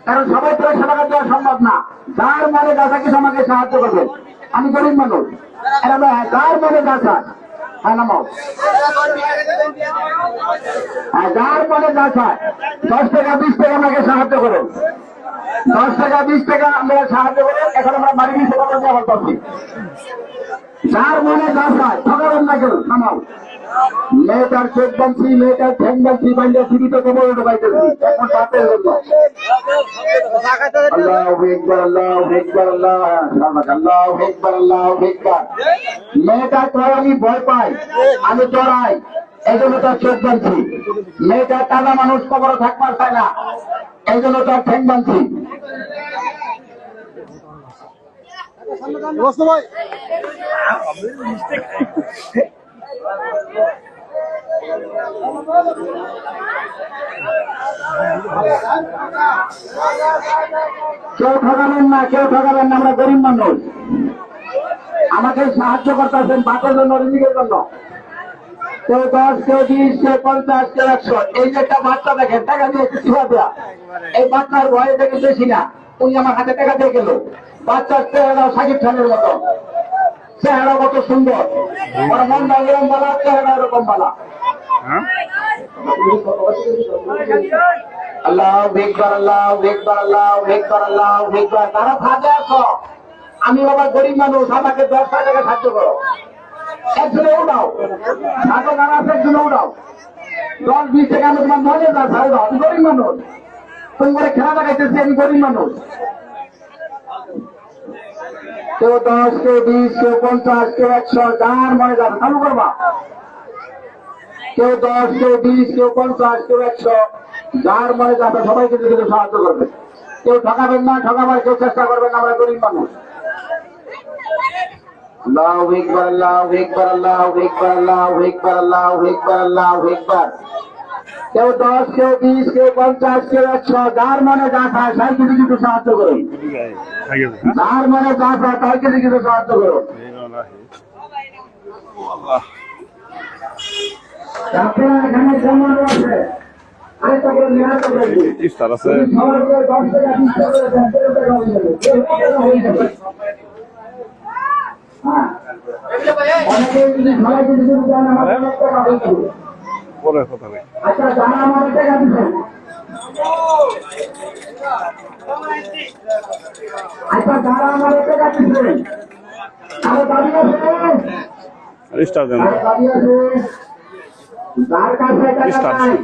কারণ সবাই তো সেবা দেওয়া সম্ভব না। যার মনে গাছা কিছু আমাকে সাহায্য করবেন, আমি গরিব মানুষ। যার মনে গাছা যার মনে গাছা 10 টাকা 20 টাকা আমাকে সাহায্য করুন। 10 টাকা 20 টাকা আমরা সাহায্য করে এখন আমরা বাড়ি নিয়ে সেবা করতে আমার পাচ্ছি। যার মনে গাছা ঠকাবেন না কেউ থামাও। মেয়েটার চোখ বানছি, মেয়েটার ঠ্যাং বানছি, বাইন্ডা টিভিতে কবর ঢোকাইতেছি এখন তাদের জন্য। আল্লাহু আকবার, আল্লাহু আকবার, আল্লাহু আকবার, আল্লাহু আকবার। মেয়েটা করে আমি ভয় পাই, আমি চড়াই, এই জন্য তার চোখ বানছি। মেয়েটা টানা মানুষ কবর থাকবার চায় না, এই জন্য তার ঠ্যাং বানছি। কেউ ঠকাবেন না, কেউ ঠকাবেন না, আমরা গরিব মানুষ। আমাকে সাহায্য করতেছেন বাঁচার জন্য, রিজিকের জন্য। কেউ 10, কেউ 20, কেউ 50, কেউ 100। এই যে একটা বাচ্চা দেখেন, টাকা দিয়ে কিভাবে দেওয়া, এই বাচ্চার ভয়ে দেখে বেশি না, উনি আমার হাতে টাকা দিয়ে গেল। বাচ্চার চেহারা সাকিব খানের মতো, চেহারা কত সুন্দর, ওর মনটা এরকম বলা, চেহারা এরকম বলা। আল্লাহু আকবার, আল্লাহু আকবার, আল্লাহু আকবার, আল্লাহু আকবার। তারা ফাঁদে আছো, আমি বাবা গরিব মানুষ, আমাকে 10 টাকা সাহায্য করো। একজনে উঠাও, সাথে যারা আছে একজনে উঠাও। 10-20 টাকা আমি তোমার মনে যা ছাড়ে দাও, আমি গরিব মানুষ। তুমি করে খেলা দেখাইতেছি, আমি গরিব মানুষ। কেউ 10, কেউ 20, কেউ 50, কেউ 100, যার মনে যাবে চালু করবা। কেউ 10, কেউ 20, কেউ 50, কেউ 100, যার মনে যাবে সবাইকে কিছু সাহায্য করবে। কেউ ঠকাবেন না, ঠকাবার কেউ চেষ্টা করবেন না, আমরা গরিব মানুষ। আল্লাহু আকবার, আল্লাহু আকবার, আল্লাহু আকবার, আল্লাহু আকবার, আল্লাহু আকবার, আল্লাহু আকবার। কেউ 10, কেউ 20, কেউ 50, কেউ 100, যার মনে যা চায় তাই কিছু সাহায্য করুন। যার মনে যা চায় তাই কিছু সাহায্য করুন। আপনারা এখানে জমা আছে, আরেকটা করে নিরাশ করবেন। ইফতার আছে, সবাই 10 টাকা 20 টাকা হয়ে যাবে। পরে কথা বলি। আচ্ছা, যারা আমাদের টাকা দিচ্ছেন, আচ্ছা যারা আমাদের টাকা দিচ্ছেন, তারা দাবি আছে, যার কাছে টাকা নাই,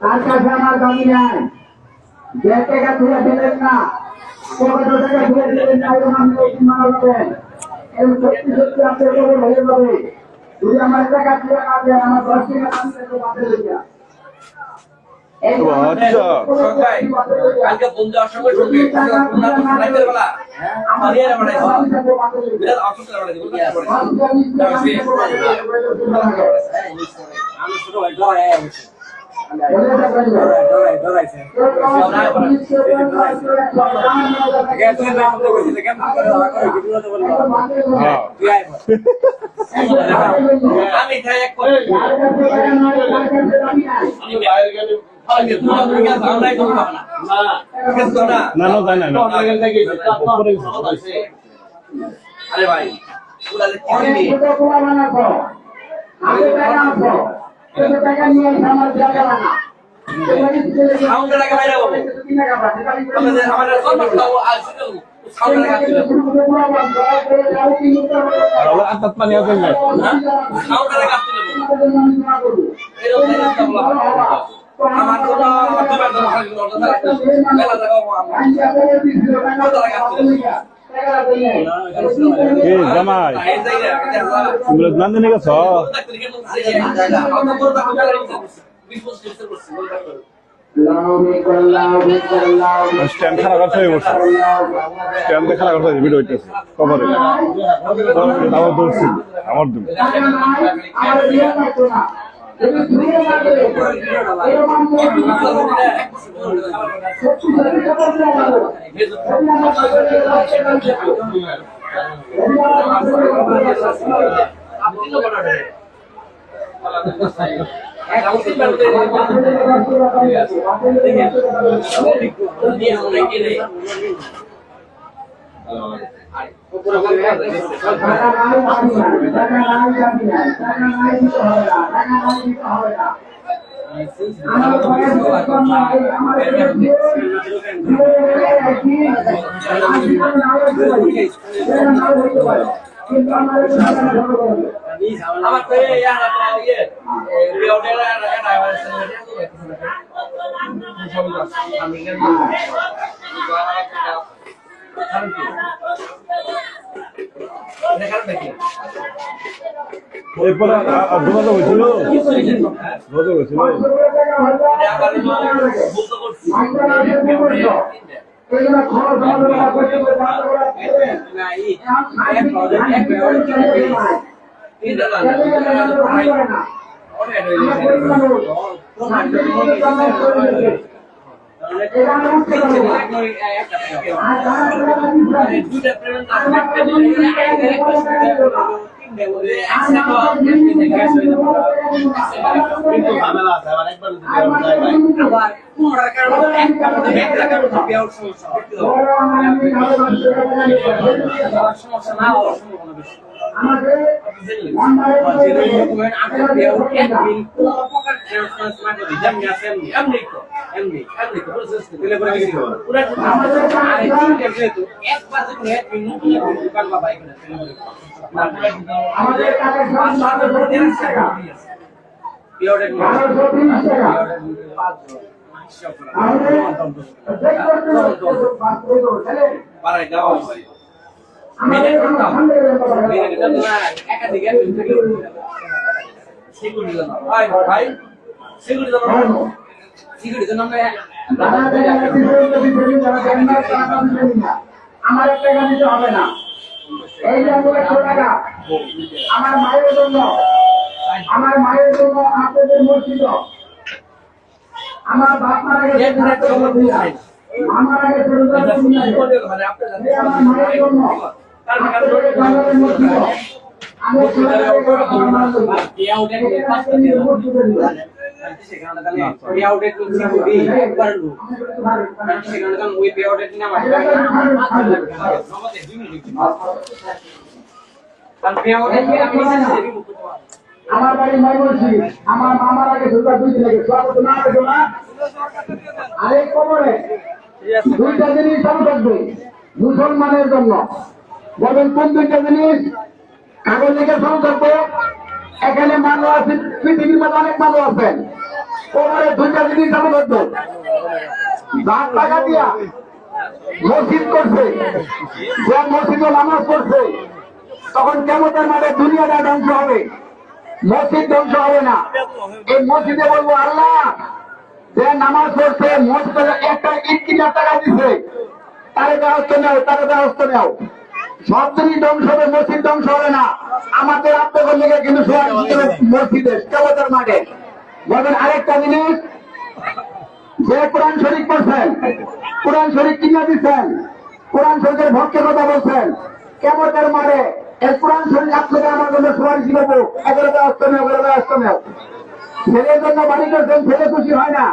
তার কাছে আমার দাবি নাই। যে টাকা তুলে দিলেন না, কত টাকা তুলে দিলেন না, মারা যাবেন। সত্যি সত্যি আপনার খবর হয়ে যাবে। যদি আমার টাকা তুলে না দেন, আমার 10 টাকা বাঁধে দিন। কালকে ফোন দেওয়ার সঙ্গে সঙ্গে বেলা আমার আরে ভাই টাকা নিয়ে আমার জায়গা না জামাই নন্দিনী গেছ স্ট্যান্ড খারাপ করতে হবে, স্ট্যান্ড খারাপ করতে হবে, ভিডিও হইতেছে কবরে আমার দৌড়ছি আমার দূর আমার তো এরপরে দোকানটা হয়েছিল রোজা হয়েছিল আমার একটা গাড়ি হবে না। এই যে 100 টাকা আমার মায়ের জন্য, আমার মায়ের জন্য আপনাদের মসজিদ, আমার বাপ মারা গেছে, আমার আগে আমার মায়ের জন্য আপনাদের মসজিদ আমি আমার বাড়ি ময়মনসিংহ, আমার মামার আগে দুটা 2 দিন আগে না পেছো না আরেক কবরে 2টা জিনিস চালু থাকবে মুসলমানের জন্য। বলবেন কোন 2টা জিনিস? কাগজ লিখে চালু থাকবো। এখানে মানুষ আছে, পৃথিবীর মধ্যে অনেক মানুষ আছেন, কবরে 2টা জিনিস চালু থাকবে। ভাগ টাকা দিয়া মসজিদ করছে, যে মসজিদে নামাজ পড়ছে, তখন কেমতের মাঠে দুনিয়াটা ধ্বংস হবে, মসজিদ ধ্বংস হবে না। এই মসজিদে বলবো আল্লাহ যে নামাজ পড়ছে, মসজিদে একটা ইট কিনার টাকা দিচ্ছে, তার ব্যবস্থা নেও, তার ব্যবস্থা নেও। সব জিনিস ধ্বংস হবে, মসজিদ ধ্বংস হবে না। আমাদের আপনাদের লেগে কিন্তু মসজিদে কেমতের মাঠে বলবেন আরেকটা জিনিস, যে কোরআন শরীফ পড়ছেন, কোরআন শরীফ কিনে দিচ্ছেন, কোরআন শরীফের ভক্তের কথা বলছেন, কেমতের মাঠে এই কোরআন শরীফ আপনাকে আমার জন্য সুপারিশ দেবো, এগুলো ব্যবস্থা নেও, এগুলো ব্যবস্থা নেও। ছেলের জন্য বাড়ি করছেন, ছেলে খুশি হয় না,